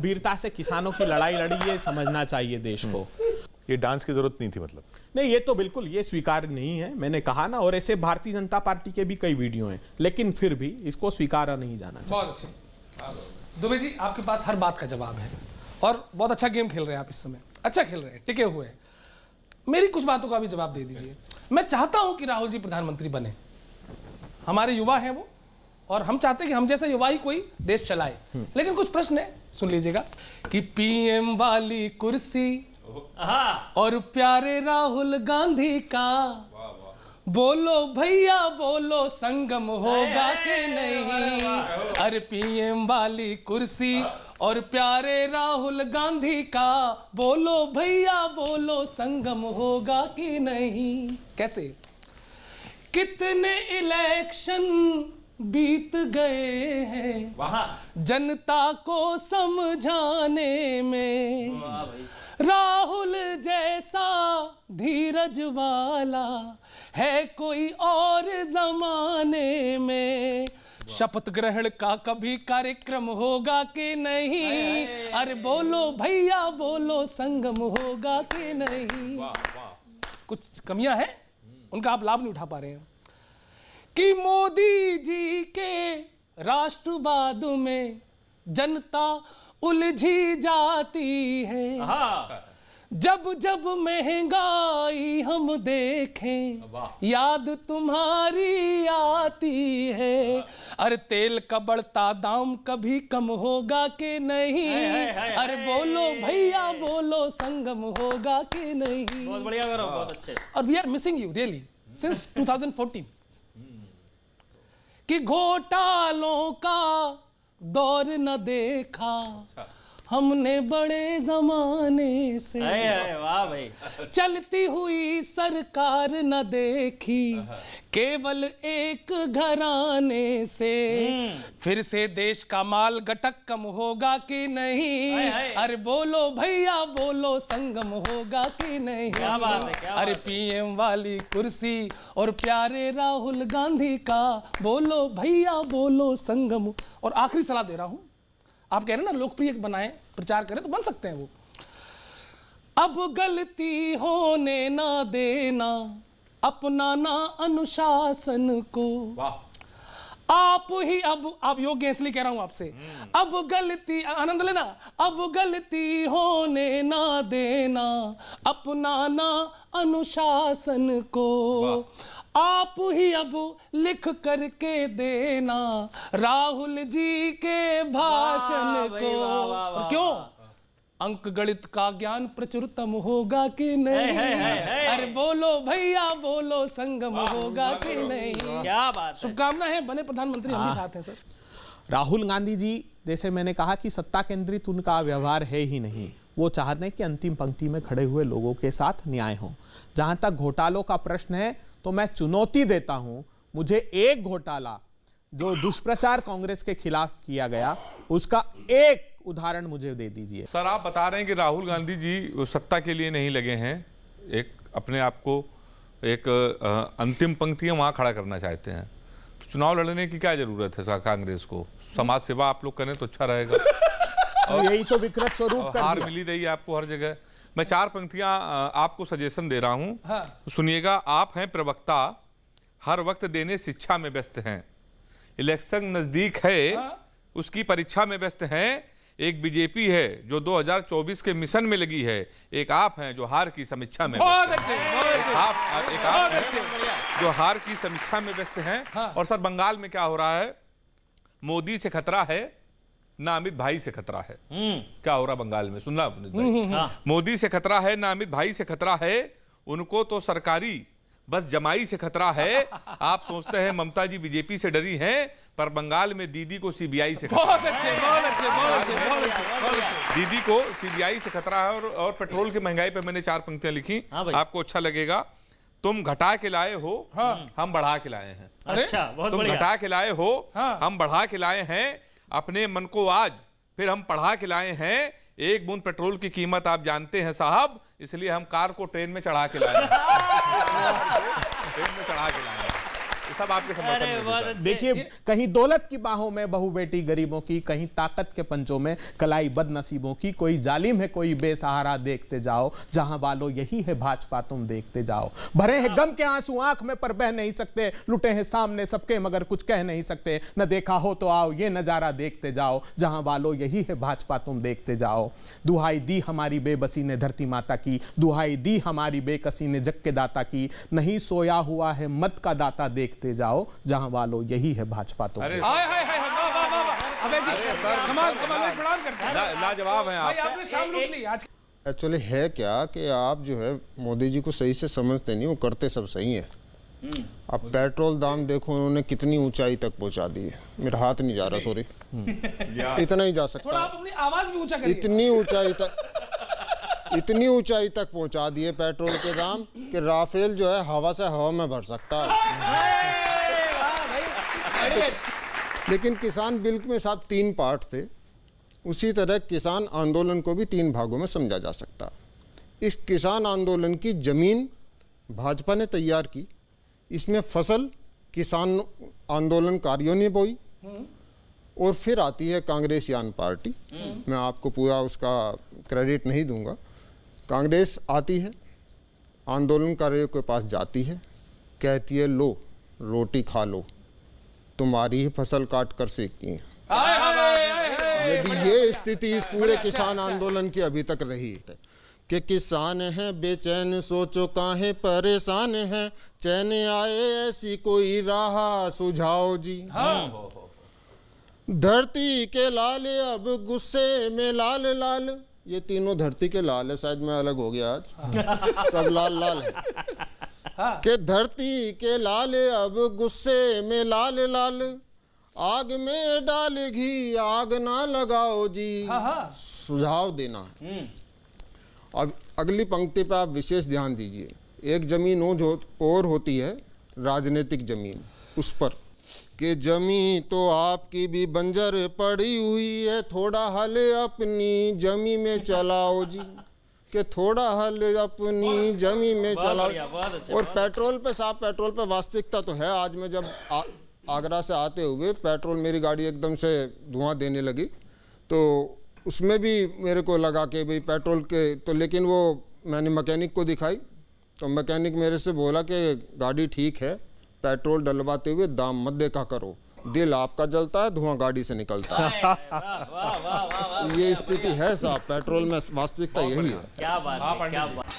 वीरता से किसानों की लड़ाई लड़ी, ये समझना चाहिए देश को। ये डांस की जरूरत नहीं थी मतलब। नहीं, ये तो बिल्कुल ये स्वीकार नहीं है, मैंने कहा ना। और ऐसे भारतीय जनता पार्टी के भी कई वीडियो हैं, लेकिन फिर भी इसको स्वीकारा नहीं जाना चाहिए। बहुत अच्छे दुबे जी, आपके पास हर बात का जवाब है और बहुत अच्छा गेम खेल रहे हैं आप इस समय, अच्छा खेल रहे हैं, टिके हुए हैं। मेरी कुछ बातों का भी जवाब दे दीजिए। मैं चाहता हूं कि राहुल जी प्रधानमंत्री बने, हमारे युवा हैं वो, और हम चाहते हैं कि हम जैसा युवा ही कोई देश चलाए। लेकिन कुछ प्रश्न है, सुन लीजिएगा कि पीएम वाली कुर्सी और प्यारे राहुल गांधी का, बोलो भैया बोलो संगम होगा कि नहीं। अरे पीएम वाली कुर्सी और प्यारे राहुल गांधी का, बोलो भैया बोलो संगम होगा कि नहीं। कैसे? कितने इलेक्शन बीत गए हैं जनता को समझाने में, राहुल जैसा धीरज वाला है कोई और जमाने में। शपथ ग्रहण का कभी कार्यक्रम होगा कि नहीं। अरे बोलो भैया बोलो संगम होगा कि नहीं। कुछ कमियां हैं, उनका आप लाभ नहीं उठा पा रहे हैं। कि मोदी जी के राष्ट्रवाद में जनता उलझी जाती है। जब जब महंगाई हम देखें याद तुम्हारी आती है। अरे तेल का बढ़ता दाम कभी कम होगा कि नहीं। अरे बोलो भैया बोलो संगम होगा कि नहीं। बहुत बढ़िया करो, बहुत अच्छे। और we are missing you really since 2014। कि घोटालों का दौर न देखा हमने बड़े जमाने से। वाह भाई। चलती हुई सरकार न देखी केवल एक घराने से। फिर से देश का माल घटक कम होगा कि नहीं। अरे बोलो भैया बोलो संगम होगा कि नहीं। क्या बात है, क्या अरे पीएम वाली कुर्सी और प्यारे राहुल गांधी का, बोलो भैया बोलो संगम। और आखिरी सलाह दे रहा हूं, आप कह रहे हैं ना लोकप्रिय बनाएं, प्रचार करें, तो बन सकते हैं वो। अब गलती होने ना देना, अपनाना अनुशासन को। आप ही अब आप योग्य हैं इसलिए कह रहा हूं आपसे। अब गलती, आनंद लेना, अब गलती होने ना देना, अपनाना अनुशासन को। आप ही अब लिख करके देना राहुल जी के भाषण को। क्यों? अंक गणित का ज्ञान प्रचुरतम होगा कि नहीं। अरे बोलो भैया बोलो संगम होगा कि नहीं। क्या बात है। शुभकामना है, बने प्रधानमंत्री, हम भी साथ हैं सर। राहुल गांधी जी, जैसे मैंने कहा कि सत्ता केंद्रित उनका व्यवहार है ही नहीं। वो चाहते हैं कि अंतिम पंक्ति में खड़े हुए लोगों के साथ न्याय हो। जहां तक घोटालों का प्रश्न है, तो मैं चुनौती देता हूं, मुझे एक घोटाला जो दुष्प्रचार कांग्रेस के खिलाफ किया गया, उसका एक उदाहरण मुझे दे दीजिए। सर, आप बता रहे हैं कि राहुल गांधी जी सत्ता के लिए नहीं लगे हैं, एक अपने आप को एक अंतिम पंक्ति में वहां खड़ा करना चाहते हैं। तो चुनाव लड़ने की क्या जरूरत है कांग्रेस को? समाज सेवा आप लोग करें तो अच्छा रहेगा। और यही तो विकृत स्वरूप कर हार दिया। मिली रही आपको हर जगह। मैं 4 पंक्तियां आपको सजेशन दे रहा हूं। हाँ। सुनिएगा। आप हैं प्रवक्ता, हर वक्त देने शिक्षा में व्यस्त हैं। इलेक्शन नजदीक है, उसकी परीक्षा में व्यस्त हैं। एक बीजेपी है जो 2024 के मिशन में लगी है, एक आप हैं जो हार की समीक्षा में बहुत व्यस्त अच्छे, हैं। बहुत अच्छे, एक आप बहुत हैं जो हार की समीक्षा में व्यस्त हैं। और सर, बंगाल में क्या हो रहा है? मोदी से खतरा है ना अमित भाई से खतरा है। क्या हो रहा बंगाल में, सुनना आपने? मोदी से खतरा है ना अमित भाई से खतरा है, उनको तो सरकारी बस जमाई से खतरा है। आप सोचते हैं ममता जी बीजेपी से डरी हैं, पर बंगाल में दीदी को सीबीआई से खतरा बहुत अच्छे, बहुत अच्छे, बहुत अच्छे, बहुत अच्छे। दीदी को सीबीआई से खतरा है। और पेट्रोल की महंगाई पे मैंने 4 पंक्तियां लिखी, आपको अच्छा लगेगा। तुम घटा के लाए हो, हम बढ़ा के लाए हैं। अच्छा, बहुत तुम बढ़िया। घटा के लाए हो, हम बढ़ा के लाए हैं। अपने मन को आज फिर हम पढ़ा के लाए हैं। एक बूंद पेट्रोल की कीमत आप जानते हैं साहब, इसलिए हम कार को ट्रेन में चढ़ा के लाए हैं। ट्रेन में चढ़ा के लाए हैं। सब आपके समर्थन अरे में बहुत थे। अच्छे। देखिए, कहीं दौलत की बाहों में बहू बेटी गरीबों की, कहीं ताकत के पंजों में कलाई बदनसीबों की, कोई जालिम है कोई बेसहारा, देखते जाओ जहां वालों यही है भाजपा, तुम देखते जाओ। भरे हैं गम के आंसू आंख में पर बह नहीं सकते, लुटे हैं सामने सबके मगर कुछ कह नहीं सकते, न देखा हो तो आओ ये नजारा देखते जाओ, जहां वालों यही है भाजपा, तुम देखते जाओ। दुहाई दी हमारी बेबसी ने धरती माता की, दुहाई दी हमारी बेकसी ने जग के दाता की, नहीं सोया हुआ है मत का दाता, देखते जाओ जहां वालों यही है भाजपा, तुम अरे हाय हाय हाय वाह वाह वाह वाह। अबे जी कमाल कमाल, मैं प्रणाम करता हूं लाजवाब हैं भाई, आप। आपने शाम लूट ली आज। एक्चुअली है क्या कि आप जो है मोदी जी को सही से समझते नहीं, वो करते सब सही है। अब पेट्रोल दाम देखो उन्होंने कितनी ऊंचाई तक पहुंचा दी है। मेरा हाथ नहीं जा रहा, सॉरी, इतना ही जा थोड़ा सकता आप अपनी आवाज भी ऊंचा करिए। इतनी ऊंचाई तक पहुंचा दिए पेट्रोल के दाम कि राफेल जो है हवा से हवा में भर सकता है। लेकिन किसान बिल में साहब 3 पार्ट थे, उसी तरह किसान आंदोलन को भी 3 भागों में समझा जा सकता है। इस किसान आंदोलन की जमीन भाजपा ने तैयार की, इसमें फसल किसान आंदोलनकारियों ने बोई, और फिर आती है कांग्रेसियान पार्टी। मैं आपको पूरा उसका क्रेडिट नहीं दूंगा। कांग्रेस आती है, आंदोलनकारियों के पास जाती है, कहती है लो रोटी खा लो, तुम्हारी ही फसल काट कर सेकती है। हाय हाय हाय। यदि ये स्थिति इस पूरे किसान आंदोलन की अभी तक रही है कि किसान हैं बेचैन सोचो काहे परेशान हैं, चैन आए ऐसी कोई राह सुझाओ जी। धरती के लाल अब गुस्से में लाल लाल, ये तीनों धरती के लाल है, शायद मैं अलग हो गया आज, सब लाल लाल है। कि धरती के लाल अब गुस्से में लाल लाल, आग में डाल घी आग ना लगाओ जी, सुझाव देना है। अब अगली पंक्ति पर आप विशेष ध्यान दीजिए। एक जमीन और होती है राजनीतिक जमीन, उस पर कि जमी तो आपकी भी बंजर पड़ी हुई है, थोड़ा हल अपनी जमी में चलाओ जी, कि थोड़ा हल अपनी जमी में चलाओ। और पेट्रोल पे साहब, पेट्रोल पे वास्तविकता तो है। आज मैं जब आगरा से आते हुए पेट्रोल, मेरी गाड़ी एकदम से धुआं देने लगी, तो उसमें भी मेरे को लगा कि भाई पेट्रोल के तो, लेकिन वो मैंने मैकेनिक को दिखाई तो मैकेनिक मेरे से बोला कि गाड़ी ठीक है, पेट्रोल डलवाते हुए दाम मत देखा करो, दिल आपका जलता है, धुआं गाड़ी से निकलता है। ये स्थिति है साहब, पेट्रोल में वास्तविकता यही है। क्या बात है, क्या बात।